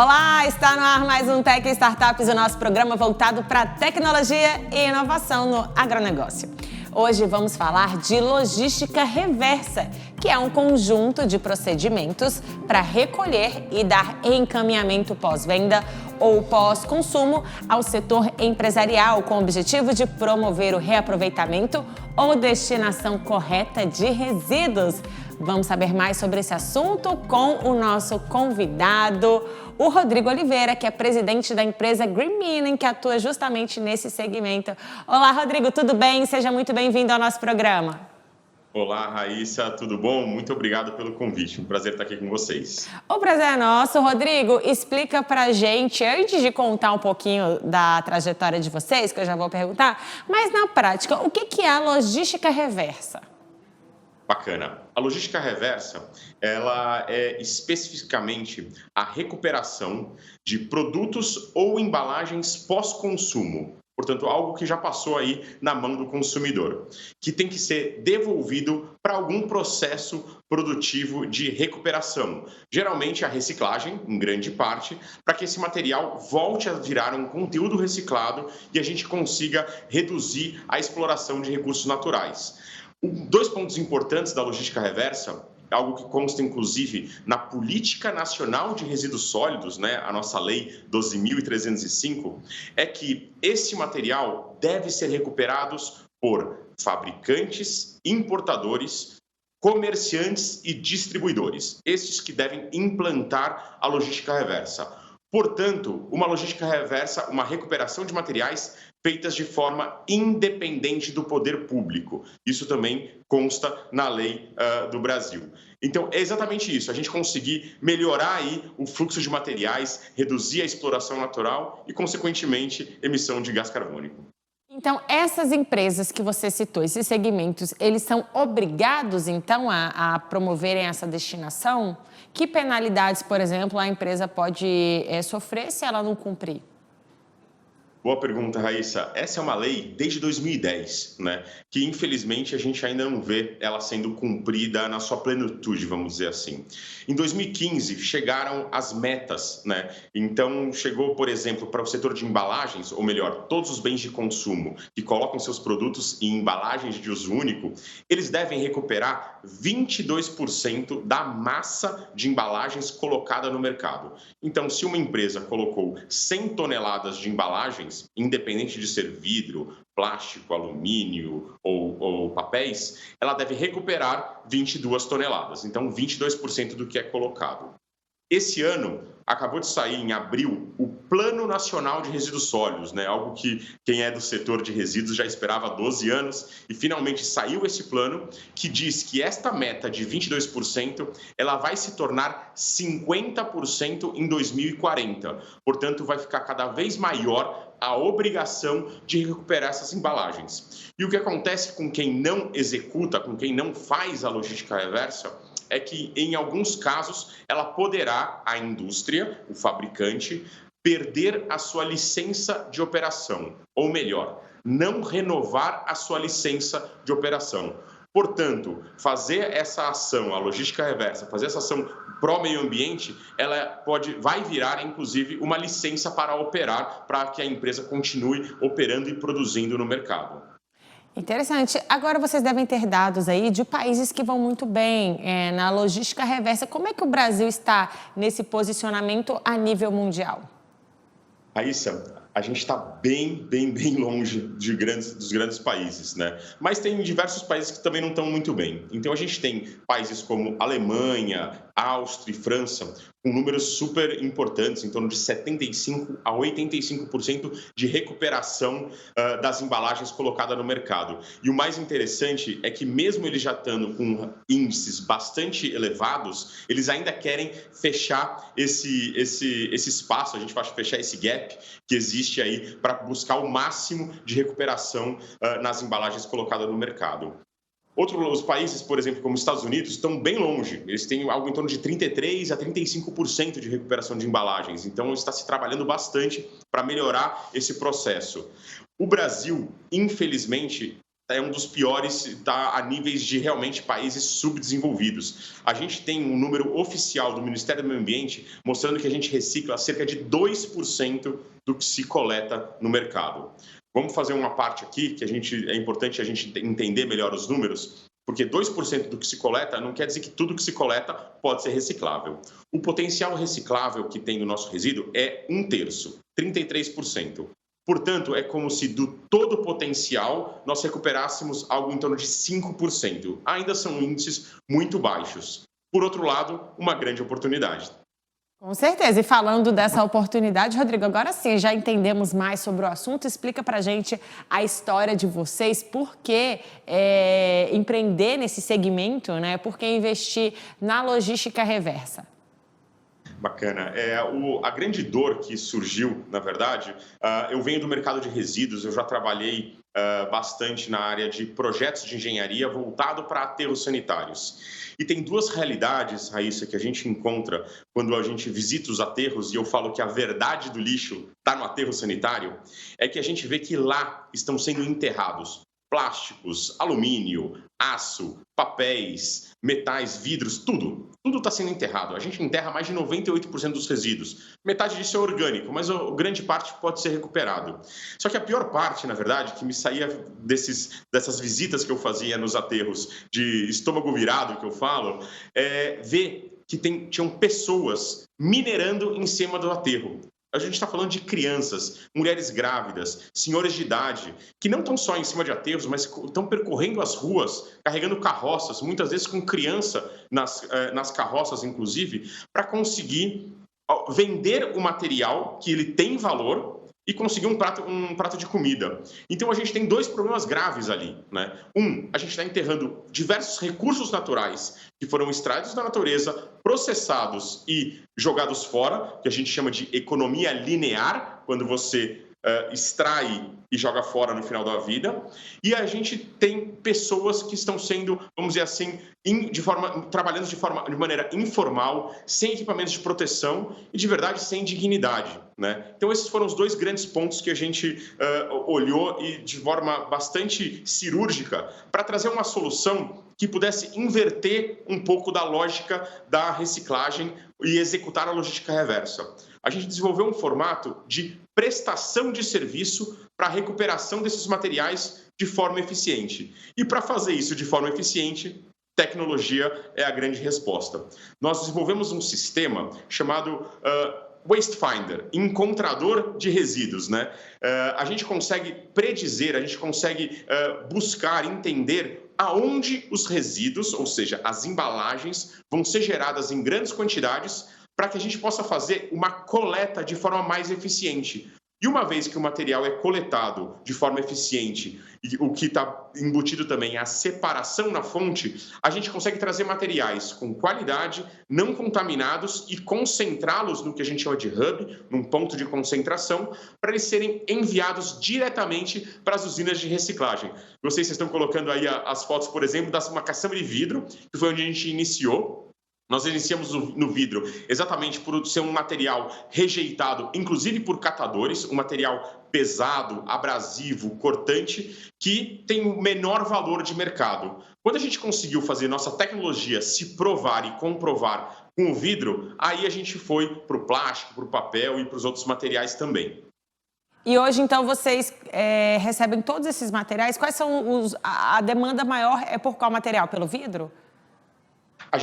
Olá, está no ar mais um Tech Startups, o nosso programa voltado para tecnologia e inovação no agronegócio. Hoje vamos falar de logística reversa, que é um conjunto de procedimentos para recolher e dar encaminhamento pós-venda ou pós-consumo ao setor empresarial, com o objetivo de promover o reaproveitamento ou destinação correta de resíduos. Vamos saber mais sobre esse assunto com o nosso convidado, o Rodrigo Oliveira, que é presidente da empresa Green Meaning, que atua justamente nesse segmento. Olá, Rodrigo, tudo bem? Seja muito bem-vindo ao nosso programa. Olá, Raíssa, tudo bom? Muito obrigado pelo convite, um prazer estar aqui com vocês. O prazer é nosso. Rodrigo, explica pra gente, antes de contar um pouquinho da trajetória de vocês, que eu já vou perguntar, mas na prática, o que é a logística reversa? Bacana. A logística reversa, ela é especificamente a recuperação de produtos ou embalagens pós-consumo. Portanto, algo que já passou aí na mão do consumidor, que tem que ser devolvido para algum processo produtivo de recuperação. Geralmente a reciclagem, em grande parte, para que esse material volte a virar um conteúdo reciclado e a gente consiga reduzir a exploração de recursos naturais. Dois pontos importantes da logística reversa, algo que consta inclusive na Política Nacional de Resíduos Sólidos, a nossa Lei 12.305, é que esse material deve ser recuperado por fabricantes, importadores, comerciantes e distribuidores, estes que devem implantar a logística reversa. Portanto, uma logística reversa, uma recuperação de materiais feitas de forma independente do poder público. Isso também consta na lei do Brasil. Então, é exatamente isso, a gente conseguir melhorar aí o fluxo de materiais, reduzir a exploração natural e, consequentemente, emissão de gás carbônico. Então, essas empresas que você citou, esses segmentos, eles são obrigados, então, a promoverem essa destinação? Que penalidades, por exemplo, a empresa pode sofrer se ela não cumprir? Boa pergunta, Raíssa. Essa é uma lei desde 2010, que infelizmente a gente ainda não vê ela sendo cumprida na sua plenitude, vamos dizer assim. Em 2015 chegaram as metas, Então chegou, por exemplo, para o setor de embalagens, ou melhor, todos os bens de consumo que colocam seus produtos em embalagens de uso único, eles devem recuperar 22% da massa de embalagens colocada no mercado. Então, se uma empresa colocou 100 toneladas de embalagens, independente de ser vidro, plástico, alumínio ou papéis, ela deve recuperar 22 toneladas, então 22% do que é colocado. Esse ano, acabou de sair em abril o Plano Nacional de Resíduos Sólidos, algo que quem é do setor de resíduos já esperava há 12 anos, e finalmente saiu esse plano que diz que esta meta de 22% ela vai se tornar 50% em 2040. Portanto, vai ficar cada vez maior a obrigação de recuperar essas embalagens. E o que acontece com quem não executa, com quem não faz a logística reversa, é que, em alguns casos, ela poderá, a indústria, o fabricante, perder a sua licença de operação, ou melhor, não renovar a sua licença de operação. Portanto, fazer essa ação, a logística reversa, fazer essa ação pró-meio ambiente, ela vai virar, inclusive, uma licença para operar, para que a empresa continue operando e produzindo no mercado. Interessante. Agora vocês devem ter dados aí de países que vão muito bem na logística reversa. Como é que o Brasil está nesse posicionamento a nível mundial? Raíssa, a gente está bem longe dos grandes países, Mas tem diversos países que também não estão muito bem. Então, a gente tem países como Alemanha, Áustria e França, com números super importantes, em torno de 75% a 85% de recuperação das embalagens colocadas no mercado. E o mais interessante é que, mesmo eles já estando com índices bastante elevados, eles ainda querem fechar esse espaço, a gente vai fechar esse gap que existe aí para buscar o máximo de recuperação nas embalagens colocadas no mercado. Outros países, por exemplo, como os Estados Unidos, estão bem longe. Eles têm algo em torno de 33% a 35% de recuperação de embalagens. Então, está se trabalhando bastante para melhorar esse processo. O Brasil, infelizmente, é um dos piores, está a níveis de realmente países subdesenvolvidos. A gente tem um número oficial do Ministério do Meio Ambiente mostrando que a gente recicla cerca de 2% do que se coleta no mercado. Vamos fazer uma parte aqui, que é importante a gente entender melhor os números, porque 2% do que se coleta não quer dizer que tudo que se coleta pode ser reciclável. O potencial reciclável que tem no nosso resíduo é 1/3, 33%. Portanto, é como se do todo o potencial nós recuperássemos algo em torno de 5%. Ainda são índices muito baixos. Por outro lado, uma grande oportunidade. Com certeza. E falando dessa oportunidade, Rodrigo, agora sim, já entendemos mais sobre o assunto. Explica pra gente a história de vocês, por que empreender nesse segmento, né? Por que investir na logística reversa? Bacana. A grande dor que surgiu, na verdade, eu venho do mercado de resíduos, eu já trabalhei bastante na área de projetos de engenharia voltado para aterros sanitários. E tem duas realidades, Raíssa, que a gente encontra quando a gente visita os aterros, e eu falo que a verdade do lixo está no aterro sanitário, é que a gente vê que lá estão sendo enterrados plásticos, alumínio, aço, papéis, metais, vidros, tudo está sendo enterrado. A gente enterra mais de 98% dos resíduos. Metade disso é orgânico, mas a grande parte pode ser recuperado. Só que a pior parte, na verdade, que me saía dessas visitas que eu fazia nos aterros de estômago virado, que eu falo, é ver que tinham pessoas minerando em cima do aterro. A gente está falando de crianças, mulheres grávidas, senhores de idade, que não estão só em cima de aterros, mas estão percorrendo as ruas, carregando carroças, muitas vezes com criança nas carroças, inclusive, para conseguir vender o material que ele tem valor e conseguir um prato de comida. Então, a gente tem dois problemas graves ali, né? A gente está enterrando diversos recursos naturais que foram extraídos da natureza, processados e jogados fora, que a gente chama de economia linear, quando você extrai e joga fora no final da vida. E a gente tem pessoas que estão sendo, vamos dizer assim, trabalhando de maneira informal, sem equipamentos de proteção e, de verdade, sem dignidade, né? Então, esses foram os dois grandes pontos que a gente olhou e de forma bastante cirúrgica para trazer uma solução que pudesse inverter um pouco da lógica da reciclagem e executar a logística reversa. A gente desenvolveu um formato de prestação de serviço para a recuperação desses materiais de forma eficiente. E para fazer isso de forma eficiente, tecnologia é a grande resposta. Nós desenvolvemos um sistema chamado Waste Finder, encontrador de resíduos, né? A gente consegue predizer, a gente consegue buscar, entender aonde os resíduos, ou seja, as embalagens, vão ser geradas em grandes quantidades para que a gente possa fazer uma coleta de forma mais eficiente. E uma vez que o material é coletado de forma eficiente, e o que está embutido também é a separação na fonte, a gente consegue trazer materiais com qualidade, não contaminados e concentrá-los no que a gente chama de hub, num ponto de concentração, para eles serem enviados diretamente para as usinas de reciclagem. Vocês estão colocando aí as fotos, por exemplo, uma caçamba de vidro, que foi onde a gente iniciou. Nós iniciamos no vidro exatamente por ser um material rejeitado, inclusive por catadores, um material pesado, abrasivo, cortante, que tem o menor valor de mercado. Quando a gente conseguiu fazer nossa tecnologia se provar e comprovar com o vidro, aí a gente foi para o plástico, para o papel e para os outros materiais também. E hoje, então, vocês recebem todos esses materiais? Quais são a demanda maior é por qual material? Pelo vidro? O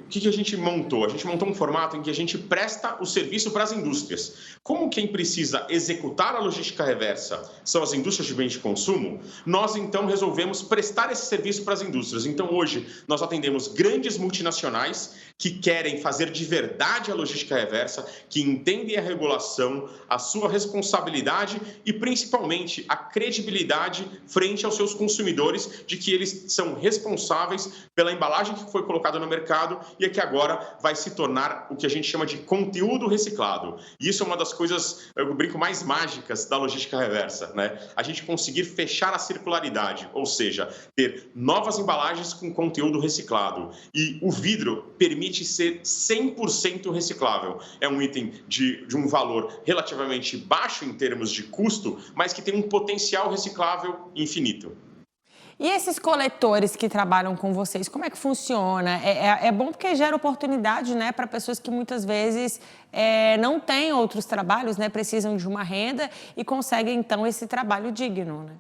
que a gente montou? A gente montou um formato em que a gente presta o serviço para as indústrias. Como quem precisa executar a logística reversa são as indústrias de bens de consumo, nós então resolvemos prestar esse serviço para as indústrias. Então hoje nós atendemos grandes multinacionais que querem fazer de verdade a logística reversa, que entendem a regulação, a sua responsabilidade e principalmente a credibilidade frente aos seus consumidores de que eles são responsáveis pela embalagem que foi colocada no mercado e é que agora vai se tornar o que a gente chama de conteúdo reciclado. E isso é uma das coisas, eu brinco, mais mágicas da logística reversa, né? A gente conseguir fechar a circularidade, ou seja, ter novas embalagens com conteúdo reciclado. E o vidro permite ser 100% reciclável. É um item de um valor relativamente baixo em termos de custo, mas que tem um potencial reciclável infinito. E esses coletores que trabalham com vocês, como é que funciona? É bom porque gera oportunidade, né, para pessoas que muitas vezes não têm outros trabalhos, né, precisam de uma renda e conseguem, então, esse trabalho digno, né?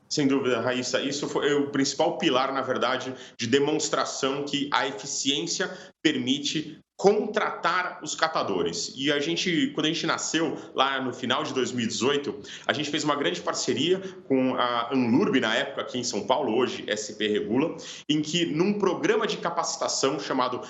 Sem dúvida, Raíssa. Isso foi o principal pilar, na verdade, de demonstração que a eficiência permite contratar os catadores. E quando a gente nasceu, lá no final de 2018, a gente fez uma grande parceria com a Anlurb, na época, aqui em São Paulo, hoje SP Regula, em que, num programa de capacitação chamado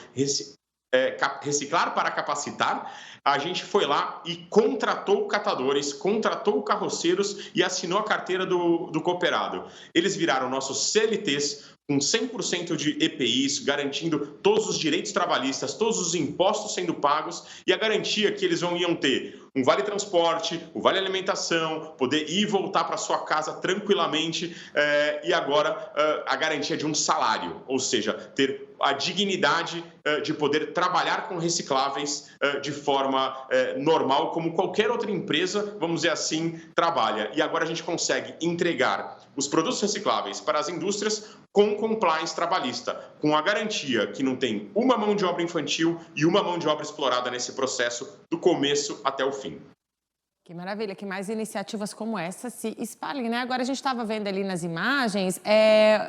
Reciclar para Capacitar, a gente foi lá e contratou catadores, contratou carroceiros e assinou a carteira do cooperado. Eles viraram nossos CLTs com 100% de EPIs, garantindo todos os direitos trabalhistas, todos os impostos sendo pagos e a garantia que eles iam ter um vale transporte, um vale alimentação, poder ir e voltar para sua casa tranquilamente e agora a garantia de um salário, ou seja, ter a dignidade de poder trabalhar com recicláveis de forma normal, como qualquer outra empresa, vamos dizer assim, trabalha. E agora a gente consegue entregar os produtos recicláveis para as indústrias com compliance trabalhista, com a garantia que não tem uma mão de obra infantil e uma mão de obra explorada nesse processo, do começo até o fim. Que maravilha, que mais iniciativas como essa se espalhem, né? Agora a gente estava vendo ali nas imagens,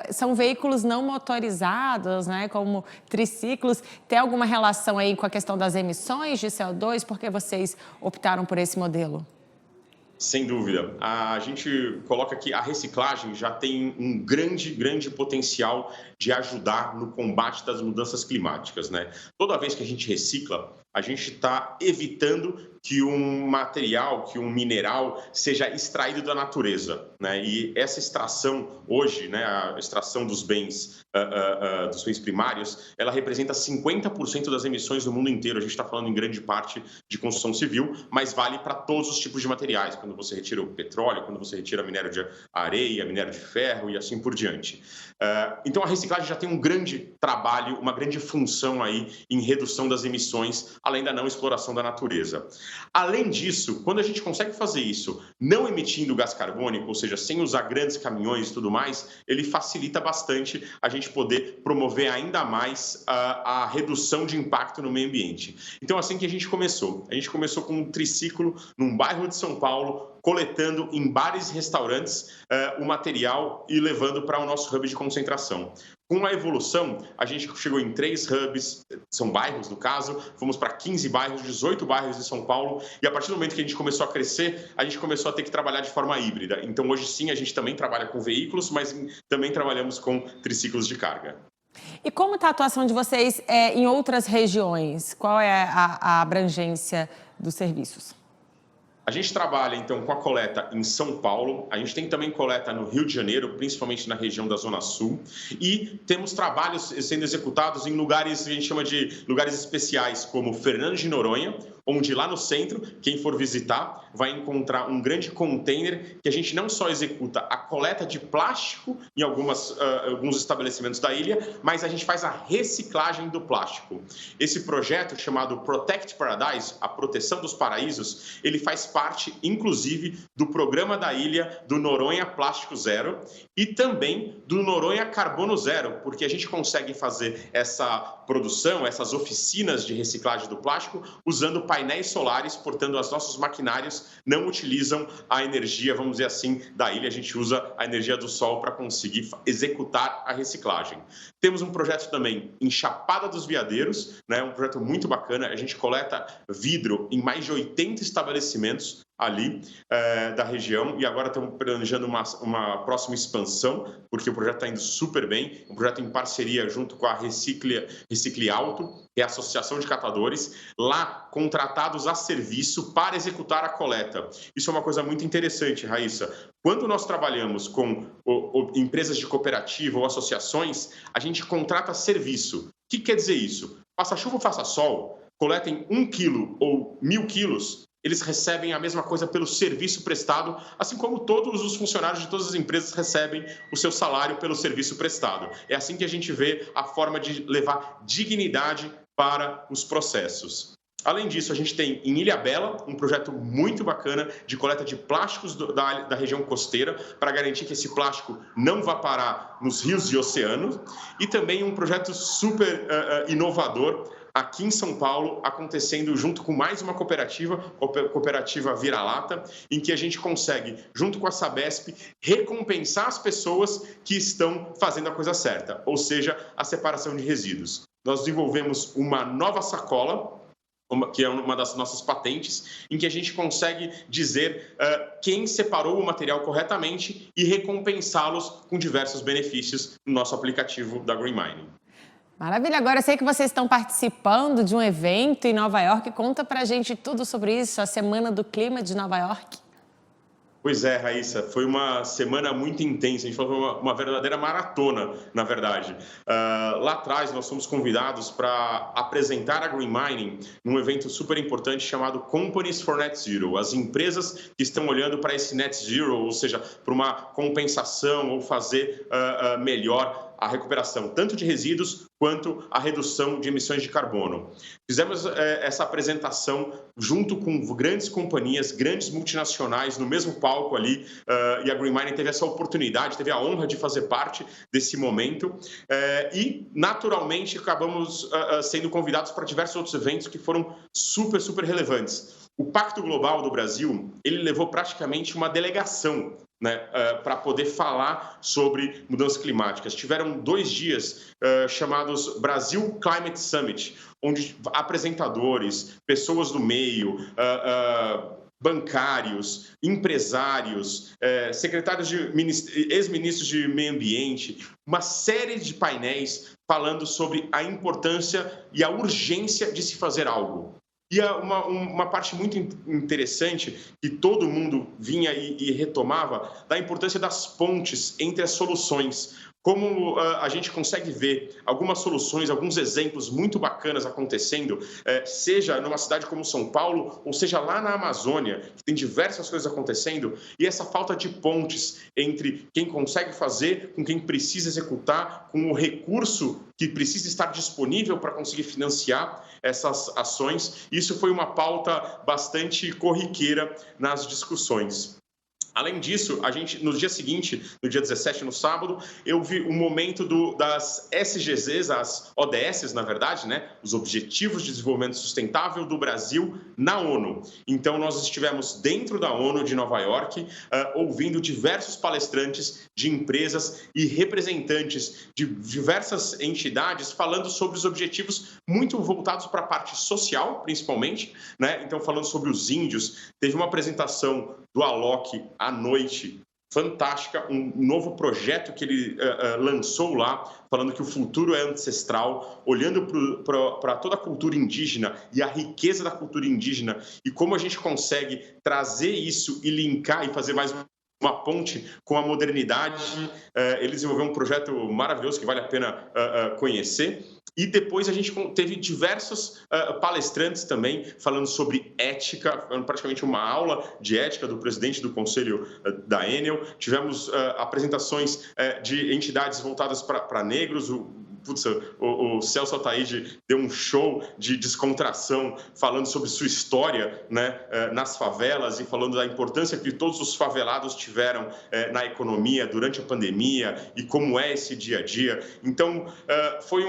são veículos não motorizados, né? Como triciclos. Tem alguma relação aí com a questão das emissões de CO2? Por que vocês optaram por esse modelo? Sem dúvida. A gente coloca que a reciclagem já tem um grande potencial de ajudar no combate das mudanças climáticas, né? Toda vez que a gente recicla, a gente está evitando que um material, que um mineral seja extraído da natureza, né? E essa extração hoje, né, a extração dos bens primários, ela representa 50% das emissões do mundo inteiro. A gente está falando em grande parte de construção civil, mas vale para todos os tipos de materiais, quando você retira o petróleo, quando você retira minério de areia, minério de ferro e assim por diante. Então a reciclagem já tem um grande trabalho, uma grande função aí em redução das emissões, além da não exploração da natureza. Além disso, quando a gente consegue fazer isso não emitindo gás carbônico, ou seja, sem usar grandes caminhões e tudo mais, ele facilita bastante a gente poder promover ainda mais a redução de impacto no meio ambiente. Então, assim que a gente começou. A gente começou com um triciclo num bairro de São Paulo, coletando em bares e restaurantes o material e levando para o nosso hub de concentração. Com a evolução, a gente chegou em 3 hubs, são bairros no caso, fomos para 15 bairros, 18 bairros de São Paulo, e a partir do momento que a gente começou a crescer, a gente começou a ter que trabalhar de forma híbrida. Então, hoje sim, a gente também trabalha com veículos, mas também trabalhamos com triciclos de carga. E como está a atuação de vocês em outras regiões? Qual é a abrangência dos serviços? A gente trabalha, então, com a coleta em São Paulo, a gente tem também coleta no Rio de Janeiro, principalmente na região da Zona Sul, e temos trabalhos sendo executados em lugares que a gente chama de lugares especiais, como Fernando de Noronha, onde lá no centro, quem for visitar, vai encontrar um grande container que a gente não só executa a coleta de plástico em alguns estabelecimentos da ilha, mas a gente faz a reciclagem do plástico. Esse projeto, chamado Protect Paradise, a proteção dos paraísos, ele faz parte, inclusive, do programa da ilha do Noronha Plástico Zero e também do Noronha Carbono Zero, porque a gente consegue fazer essa produção, essas oficinas de reciclagem do plástico, usando painéis solares, portanto, os nossos maquinários não utilizam a energia, vamos dizer assim, da ilha, a gente usa a energia do sol para conseguir executar a reciclagem. Temos um projeto também em Chapada dos Veadeiros, né, um projeto muito bacana, a gente coleta vidro em mais de 80 estabelecimentos ali da região e agora estamos planejando uma próxima expansão, porque o projeto está indo super bem, um projeto em parceria junto com a Recicle Alto, que é a Associação de Catadores, lá contratados a serviço para executar a coleta. Isso é uma coisa muito interessante, Raíssa. Quando nós trabalhamos com empresas de cooperativa ou associações, a gente contrata serviço. O que quer dizer isso? Faça chuva ou faça sol, coletem 1 quilo ou 1.000 quilos, eles recebem a mesma coisa pelo serviço prestado, assim como todos os funcionários de todas as empresas recebem o seu salário pelo serviço prestado. É assim que a gente vê a forma de levar dignidade para os processos. Além disso, a gente tem em Ilhabela um projeto muito bacana de coleta de plásticos da região costeira para garantir que esse plástico não vá parar nos rios e oceanos. E também um projeto super inovador aqui em São Paulo, acontecendo junto com mais uma cooperativa Vira-Lata, em que a gente consegue, junto com a Sabesp, recompensar as pessoas que estão fazendo a coisa certa, ou seja, a separação de resíduos. Nós desenvolvemos uma nova sacola, que é uma das nossas patentes, em que a gente consegue dizer quem separou o material corretamente e recompensá-los com diversos benefícios no nosso aplicativo da Green Mining. Maravilha, agora eu sei que vocês estão participando de um evento em Nova York. Conta pra gente tudo sobre isso, a Semana do Clima de Nova York. Pois é, Raíssa, foi uma semana muito intensa, a gente falou uma verdadeira maratona, na verdade. Lá atrás, nós fomos convidados para apresentar a Green Mining num evento super importante chamado Companies for Net Zero, as empresas que estão olhando para esse Net Zero, ou seja, para uma compensação ou fazer melhor a recuperação tanto de resíduos quanto a redução de emissões de carbono. Fizemos essa apresentação junto com grandes companhias, grandes multinacionais no mesmo palco ali, e a Green Mining teve essa oportunidade, teve a honra de fazer parte desse momento e, naturalmente, acabamos sendo convidados para diversos outros eventos que foram super, super relevantes. O Pacto Global do Brasil, ele levou praticamente uma delegação, né, para poder falar sobre mudanças climáticas. Tiveram 2 dias chamados Brasil Climate Summit, onde apresentadores, pessoas do meio, bancários, empresários, secretários ex-ministros de meio ambiente, uma série de painéis falando sobre a importância e a urgência de se fazer algo. E uma parte muito interessante que todo mundo vinha e retomava da importância das pontes entre as soluções. Como a gente consegue ver algumas soluções, alguns exemplos muito bacanas acontecendo, seja numa cidade como São Paulo, ou seja lá na Amazônia, que tem diversas coisas acontecendo, e essa falta de pontes entre quem consegue fazer, com quem precisa executar, com o recurso que precisa estar disponível para conseguir financiar essas ações. Isso foi uma pauta bastante corriqueira nas discussões. Além disso, a gente, no dia seguinte, no dia 17, no sábado, eu vi o momento das SDGs, as ODS, na verdade, né, os Objetivos de Desenvolvimento Sustentável do Brasil na ONU. Então, nós estivemos dentro da ONU de Nova York, ouvindo diversos palestrantes de empresas e representantes de diversas entidades falando sobre os objetivos muito voltados para a parte social, principalmente, né? Então, falando sobre os índios, teve uma apresentação do Alok à noite, fantástica, um novo projeto que ele lançou lá, falando que o futuro é ancestral, olhando para toda a cultura indígena e a riqueza da cultura indígena e como a gente consegue trazer isso e linkar e fazer mais uma ponte com a modernidade. Ele desenvolveu um projeto maravilhoso que vale a pena conhecer. E depois a gente teve diversos palestrantes também falando sobre ética, praticamente uma aula de ética do presidente do Conselho da Enel. Tivemos apresentações de entidades voltadas para negros. O Celso Ataíde deu um show de descontração falando sobre sua história, né, nas favelas e falando da importância que todos os favelados tiveram na economia durante a pandemia e como é esse dia a dia. Então, foi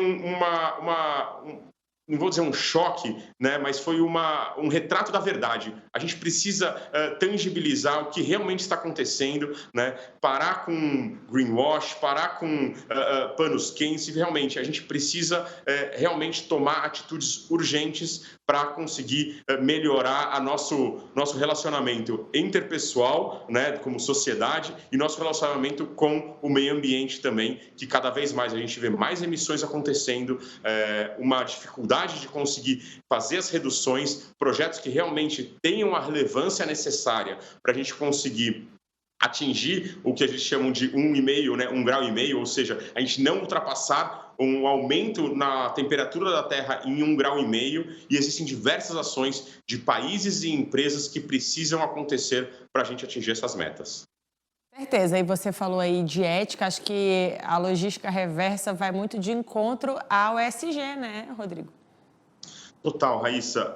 não vou dizer um choque, né, mas foi um retrato da verdade. A gente precisa tangibilizar o que realmente está acontecendo, né, parar com greenwash, parar com panos quentes, e realmente a gente precisa realmente tomar atitudes urgentes para conseguir melhorar nosso relacionamento interpessoal, né, como sociedade, e nosso relacionamento com o meio ambiente também, que cada vez mais a gente vê mais emissões acontecendo, uma dificuldade de conseguir fazer as reduções, projetos que realmente tenham a relevância necessária para a gente conseguir atingir o que a gente chama de 1,5, né, 1,5 grau, ou seja, a gente não ultrapassar um aumento na temperatura da Terra em 1,5 grau, e existem diversas ações de países e empresas que precisam acontecer para a gente atingir essas metas. Certeza, e você falou aí de ética, acho que a logística reversa vai muito de encontro ao ESG, né, Rodrigo? Total, Raíssa.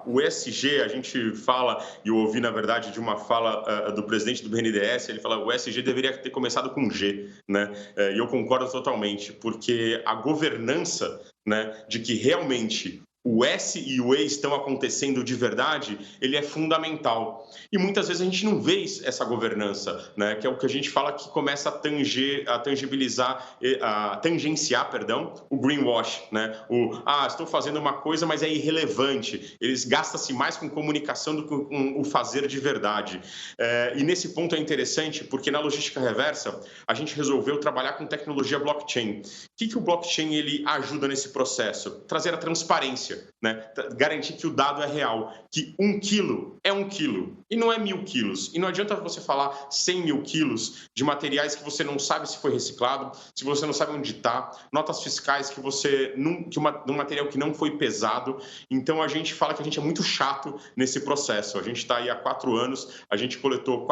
O ESG, a gente fala, e eu ouvi, na verdade, de uma fala do presidente do BNDES, ele fala que o ESG deveria ter começado com G, né? E eu concordo totalmente, porque a governança, né, de que realmente o S e o E estão acontecendo de verdade, ele é fundamental. E muitas vezes a gente não vê essa governança, né? Que é o que a gente fala que começa a tangenciar, o greenwash, né? Estou fazendo uma coisa, mas é irrelevante. Eles gastam-se mais com comunicação do que com o fazer de verdade. E nesse ponto é interessante, porque na logística reversa, a gente resolveu trabalhar com tecnologia blockchain. O que o blockchain ele ajuda nesse processo? Trazer a transparência, né? Garantir que o dado é real, que 1 quilo é 1 quilo e não é 1.000 quilos. E não adianta você falar 100 mil quilos de materiais que você não sabe se foi reciclado, se você não sabe onde está, notas fiscais que um material que não foi pesado. Então a gente fala que a gente é muito chato nesse processo. A gente está aí há 4 anos, a gente coletou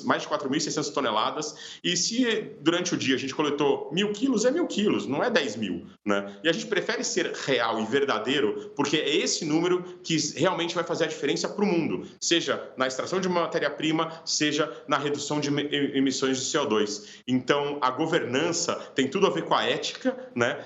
mais de 4.600 toneladas e se durante o dia a gente coletou 1.000 quilos, é 1.000 quilos, não é 10 mil, né? E a gente prefere ser real e verdadeiro, porque é esse número que realmente vai fazer a diferença para o mundo, seja na extração de uma matéria-prima, seja na redução de emissões de CO2. Então, a governança tem tudo a ver com a ética, né?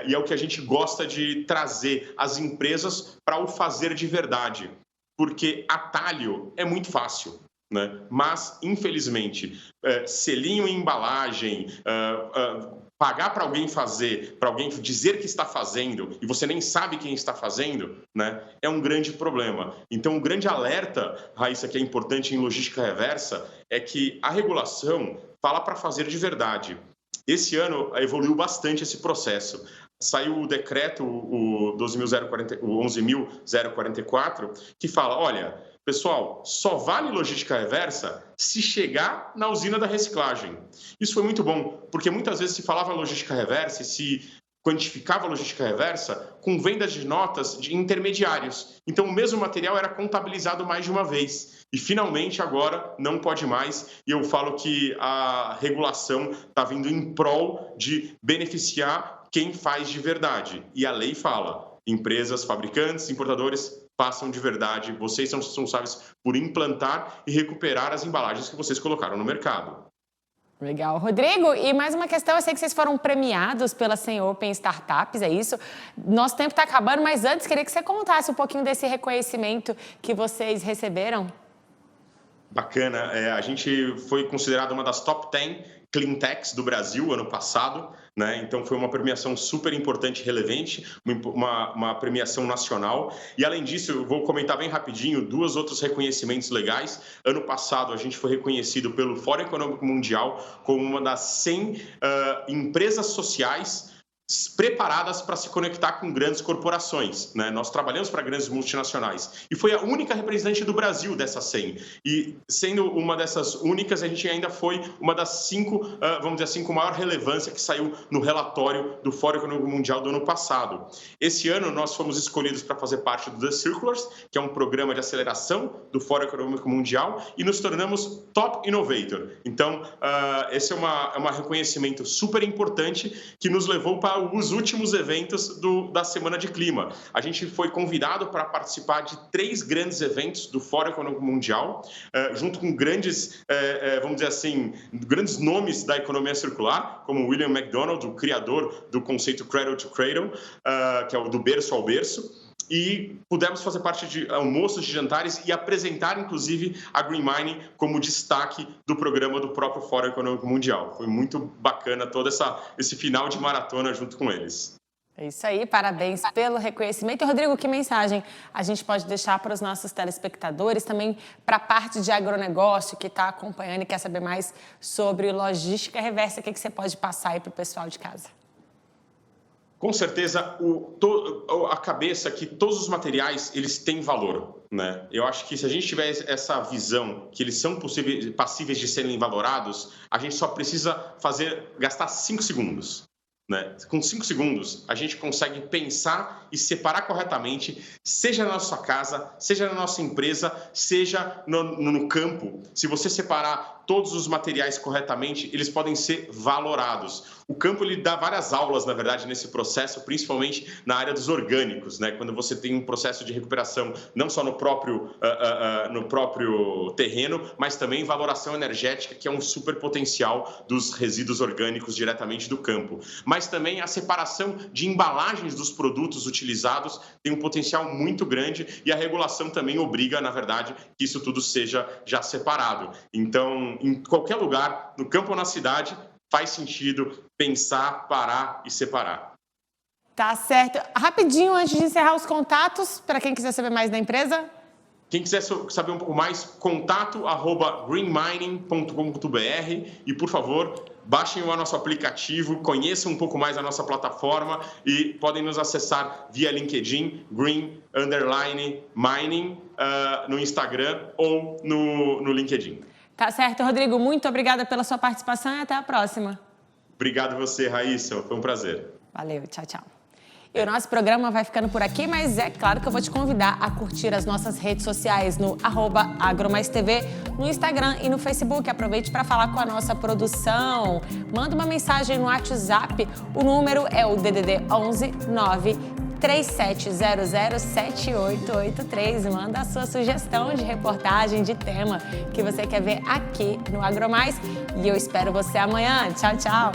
E é o que a gente gosta de trazer as empresas para o fazer de verdade, porque atalho é muito fácil, né? Mas, infelizmente, selinho em embalagem, pagar para alguém fazer, para alguém dizer que está fazendo e você nem sabe quem está fazendo, né, é um grande problema. Então, um grande alerta, Raíssa, que é importante em logística reversa, é que a regulação fala para fazer de verdade. Esse ano evoluiu bastante esse processo. Saiu o decreto, o 11.044, que fala, olha, pessoal, só vale logística reversa se chegar na usina da reciclagem. Isso foi muito bom, porque muitas vezes se falava logística reversa e se quantificava a logística reversa com vendas de notas de intermediários. Então, o mesmo material era contabilizado mais de uma vez. E, finalmente, agora não pode mais. E eu falo que a regulação está vindo em prol de beneficiar quem faz de verdade. E a lei fala, empresas, fabricantes, importadores, façam de verdade. Vocês são responsáveis por implantar e recuperar as embalagens que vocês colocaram no mercado. Legal. Rodrigo, e mais uma questão, eu sei que vocês foram premiados pela 100 Open Startups, é isso? Nosso tempo está acabando, mas antes queria que você contasse um pouquinho desse reconhecimento que vocês receberam. Bacana. A gente foi considerado uma das top 10 Clean Techs do Brasil ano passado, né? Então foi uma premiação super importante e relevante, uma premiação nacional. E além disso, eu vou comentar bem rapidinho 2 outros reconhecimentos legais. Ano passado a gente foi reconhecido pelo Fórum Econômico Mundial como uma das 100 empresas sociais preparadas para se conectar com grandes corporações, né? Nós trabalhamos para grandes multinacionais e foi a única representante do Brasil dessas 100. E sendo uma dessas únicas, a gente ainda foi uma das 5, vamos dizer assim, com maior relevância que saiu no relatório do Fórum Econômico Mundial do ano passado. Esse ano nós fomos escolhidos para fazer parte do The Circulars, que é um programa de aceleração do Fórum Econômico Mundial, e nos tornamos Top Innovator. Então, esse é um reconhecimento super importante que nos levou para os últimos eventos da Semana de Clima. A gente foi convidado para participar de 3 grandes eventos do Fórum Econômico Mundial, junto com grandes, vamos dizer assim, grandes nomes da economia circular, como William McDonald, o criador do conceito Cradle to Cradle, que é o do berço ao berço. E pudemos fazer parte de almoços, de jantares e apresentar, inclusive, a Green Mining como destaque do programa do próprio Fórum Econômico Mundial. Foi muito bacana todo esse final de maratona junto com eles. É isso aí, parabéns pelo reconhecimento. E, Rodrigo, que mensagem a gente pode deixar para os nossos telespectadores, também para a parte de agronegócio que está acompanhando e quer saber mais sobre logística reversa? O que você pode passar aí para o pessoal de casa? Com certeza, a cabeça que todos os materiais eles têm valor, né? Eu acho que se a gente tiver essa visão que eles são passíveis de serem valorados, a gente só precisa gastar 5 segundos. né? Com 5 segundos, a gente consegue pensar e separar corretamente, seja na nossa casa, seja na nossa empresa, seja no campo. Se você separar todos os materiais corretamente, eles podem ser valorados. O campo ele dá várias aulas, na verdade, nesse processo, principalmente na área dos orgânicos, né? Quando você tem um processo de recuperação não só no próprio terreno, mas também valoração energética, que é um super potencial dos resíduos orgânicos diretamente do campo. Mas também a separação de embalagens dos produtos utilizados tem um potencial muito grande e a regulação também obriga, na verdade, que isso tudo seja já separado. Então, em qualquer lugar, no campo ou na cidade, faz sentido pensar, parar e separar. Tá certo. Rapidinho, antes de encerrar os contatos, para quem quiser saber mais da empresa. Quem quiser saber um pouco mais, contato@greenmining.com.br e, por favor, baixem o nosso aplicativo, conheçam um pouco mais a nossa plataforma e podem nos acessar via LinkedIn, green_mining, no Instagram ou no LinkedIn. Tá certo, Rodrigo. Muito obrigada pela sua participação e até a próxima. Obrigado a você, Raíssa. Foi um prazer. Valeu, tchau, tchau. E o nosso programa vai ficando por aqui, mas é claro que eu vou te convidar a curtir as nossas redes sociais no @agromaistv, no Instagram e no Facebook. Aproveite para falar com a nossa produção. Manda uma mensagem no WhatsApp. O número é o DDD 11 93700 7883. Manda a sua sugestão de reportagem, de tema que você quer ver aqui no AgroMais. E eu espero você amanhã. Tchau, tchau.